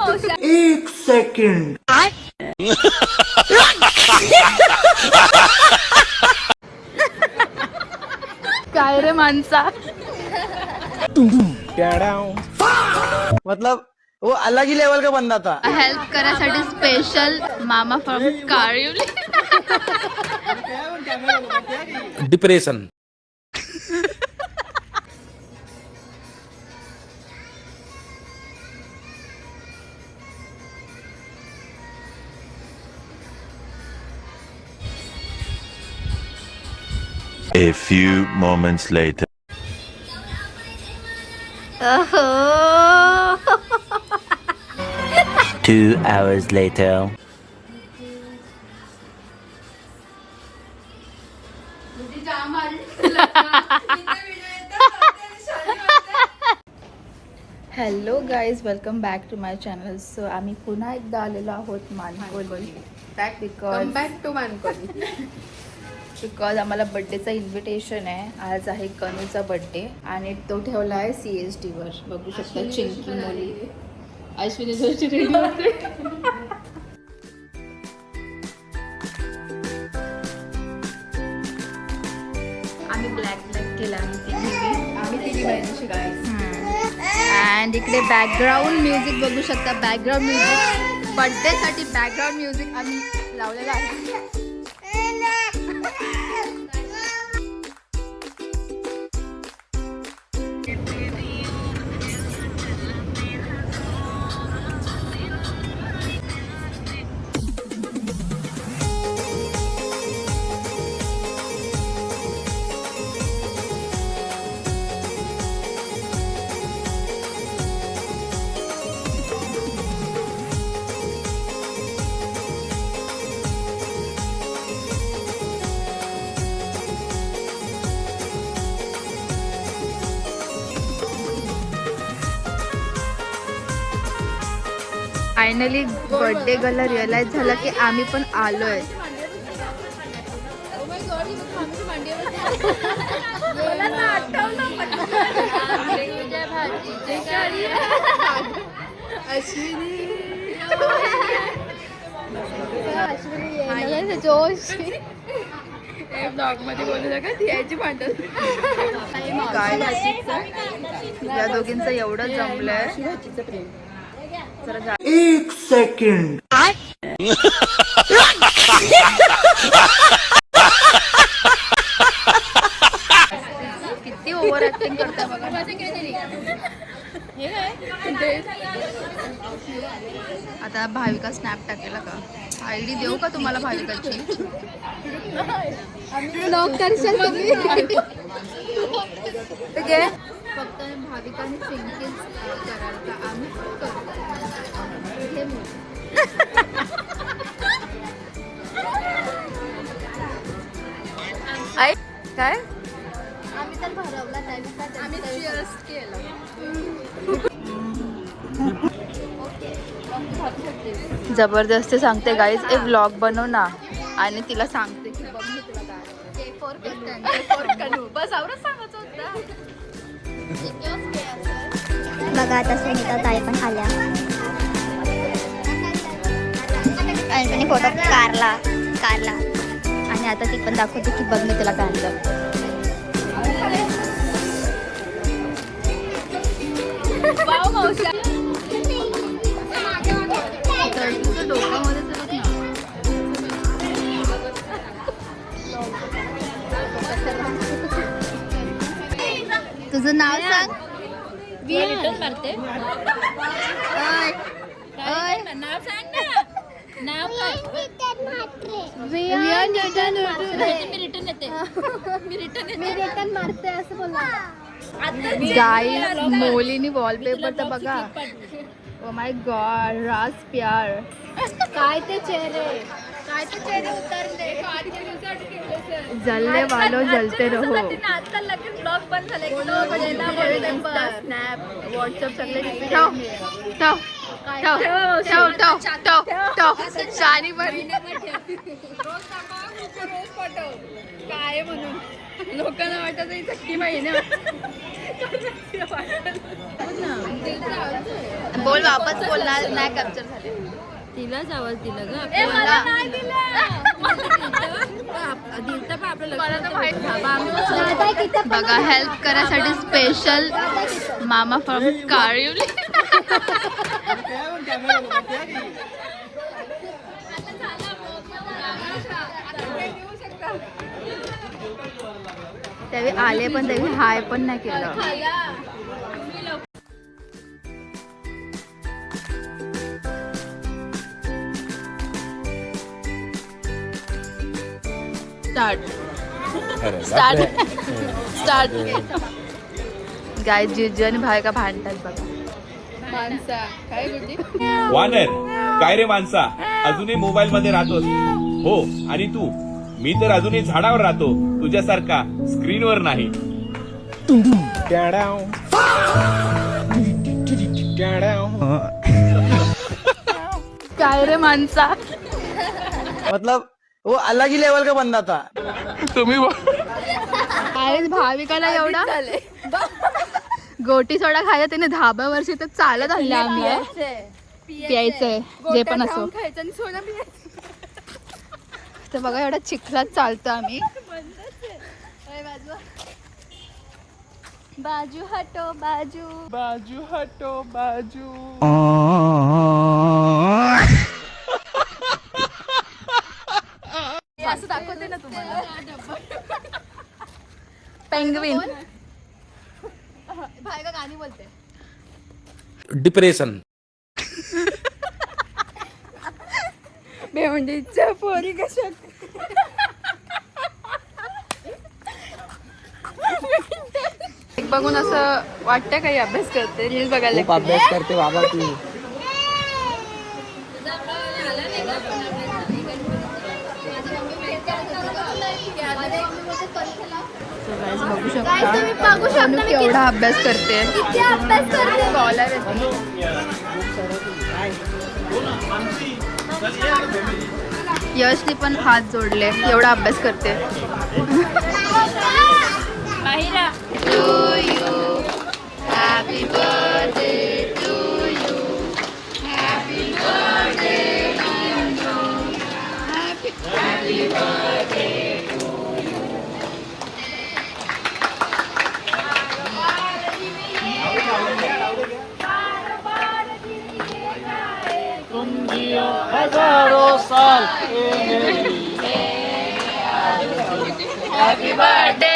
एक सेकंड. काय रे माणसा. मतलब वो अलग ही लेवल का बंदा था. हेल्प करायसाठी स्पेशल मामा फ्रॉम काळिवली. Depression. A few moments later. 2 hours later. Hello guys, welcome back to my channel. So आम्ही पुन्हा एकदा आलेलो आहोत मानकोली. बिकॉज आम्हाला बड्डेचा इन्व्हिटेशन आहे. आज आहे कनूचा बड्डे आणि तो ठेवला आहे CST वर. बघू शकता चिंकी मुली. अश्विनी जोशी रेडी होते. आम्ही ब्लॅक केला. आम्ही तिघी बहिणीची गाईज. अँड इकडे बॅकग्राऊंड म्युझिक बघू शकता. बॅकग्राऊंड म्युझिक बर्थडेसाठी बॅकग्राऊंड म्युझिक आम्ही लावलेलं आहे. फायनली बर्थडे गर्लला रिअलाइज झालं की आम्ही पण आलोय. जोश ब्लॉग मध्ये बोलू नका. ती यायची भांडण. या दोघींचं एवढं जमलंय. एक सेकंड. किती ओव्हर ऍक्टिंग करता बघा. आता भाविका स्नॅप टाकेला का? आयडी देऊ का तुम्हाला भाविकाची? ब्लॉक करशाल तुम्ही. फक्त भाविकाने चिंकीच कराल का? आम्ही करू. काय आम्ही तर भरवला नाही. आम्ही cheers केलं. जबरदस्ती सांगते गाईज, एक व्लॉग बनव ना. आणि तिला सांगते की बघ मी तुला काय बस आवडच सांगायचं होतं. बघा आता सुनीता ताई पण आल्या. आणि फोटो कारला आणि आता ती पण दाखवते की बघ मी तुला काय आणलं. तुझं नाव सांग. नाव सांग ना. नाव काय? मी रिटर्न मारते असं बोला. गाईज मोलीनी वॉलपेपर तर बघा. ओ माय गॉड, राज प्यार. काय ते चेहरे उतरले. जलने वालो जलते रहो. आता लगेच ब्लॉग बंद झाले. स्नॅप व्हॉट्सअप सगळे ठेव. शानी पण. काय म्हणून लोकांना वाटत ही सक्की बहीण आहे. बोल वापस बोलणार नाही कॅप्चर झाले. तिलाच आवाज दिला ग बघा हेल्प करायसाठी स्पेशल मामा फ्रॉम काळिवली. त्यावेळी आले पण त्यावेळी हाय पण नाही केलं. स्टार्ट गाय जिजू आणि भाई का भांडतात बघा. माणसा काय बोलती. वानर काय रे माणसा अजूनही मोबाईल मध्ये राहतोस. हो आणि तू मी तर अजूनही झाडावर राहतो तुझ्यासारखा स्क्रीनवर नाही. काय रे माणसा. मतलब वो अलग ही लेवल का बंदा था. काय भाविकाला एवढा गोटी सोडा खायला त्याने 10 वर्ष तर चालत आणले आम्ही. प्यायचंय जे पण असो. तर बघा एवढा चिखलात चालतो आम्ही. बाजू हटो बाजू बाजू हटो बाजू. असं दाखवते ना तुम्हाला. पेंग्विन भाई का गाणी बोलते. डिप्रेशन. भेंडीच्या पोरी कशा बघून असं वाटतं काही अभ्यास करते. रील्स बघायला खूप अभ्यास करते बाबा तू. बघू शकता केवढा अभ्यास करते. स्कॉलर यशनी पण हात जोडले एवढा अभ्यास करते. Happy birthday to you. Happy birthday happy birthday. हजारों साल Happy birthday